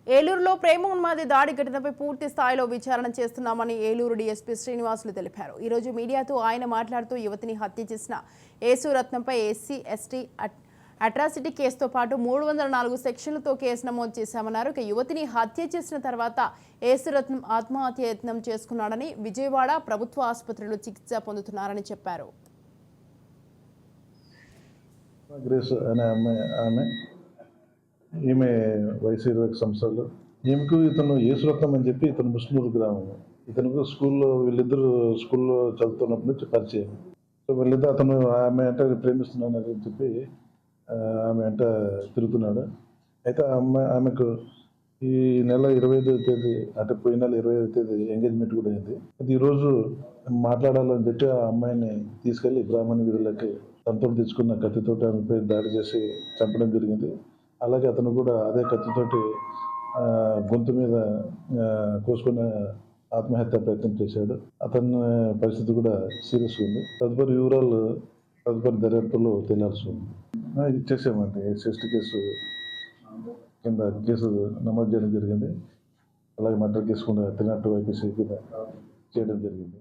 ఏలూరులో ప్రేమ ఉన్మాది దాడి ఘటనపై పూర్తి స్థాయిలో విచారణ చేస్తున్నామని ఏలూరు డీఎస్పీ శ్రీనివాసులు తెలిపారు. ఈ రోజు మీడియాతో ఆయన మాట్లాడుతూ యువతిని హత్య చేసిన యేసురత్నంపై ఎస్సీ ఎస్టీ అట్రాసిటీ కేసుతో పాటు 304 సెక్షన్లతో కేసు నమోదు చేశామన్నారు. ఇక యువతిని హత్య చేసిన తర్వాత యేసురత్నం ఆత్మహత్య యత్నం చేసుకున్నాడని, విజయవాడ ప్రభుత్వ ఆసుపత్రిలో చికిత్స పొందుతున్నారని చెప్పారు. ఈమె వయసు 20 సంవత్సరాలు. ఈమెకు ఇతను యేసురత్నం అని చెప్పి ఇతను ముస్నూరు గ్రామం. ఇతనికి స్కూల్లో వీళ్ళిద్దరు స్కూల్లో చదువుతున్నప్పటి నుంచి పరిచయం. సో వీళ్ళిద్దరు అతను ఆమె అంటే ప్రేమిస్తున్నాను అని చెప్పి ఆమె అంట తిరుగుతున్నాడు. అయితే ఆమెకు ఈ నెల 25వ తేదీ అంటే పోయిన నెల 25వ తేదీ ఎంగేజ్మెంట్ కూడా అయింది. అది ఈరోజు మాట్లాడాలని చెప్పి ఆ అమ్మాయిని తీసుకెళ్లి బ్రాహ్మణ వీధులకి తనతో తీసుకున్న కత్తితోటి ఆమెపై దాడి చేసి చంపడం జరిగింది. అలాగే అతను కూడా అదే కత్తితోటి గొంతు మీద కోసుకున్న ఆత్మహత్య ప్రయత్నం చేశాడు. అతని పరిస్థితి కూడా సీరియస్ ఉంది. తదుపరి వివరాలు తదుపరి దర్యాప్తులో తెలియాల్సి ఉంది. ఇచ్చేసామండి. ఎస్టీ కేసు కింద కేసు నమోదు చేయడం జరిగింది. అలాగే మర్డర్ కేసు కూడా 302 IPC కింద చేయడం జరిగింది.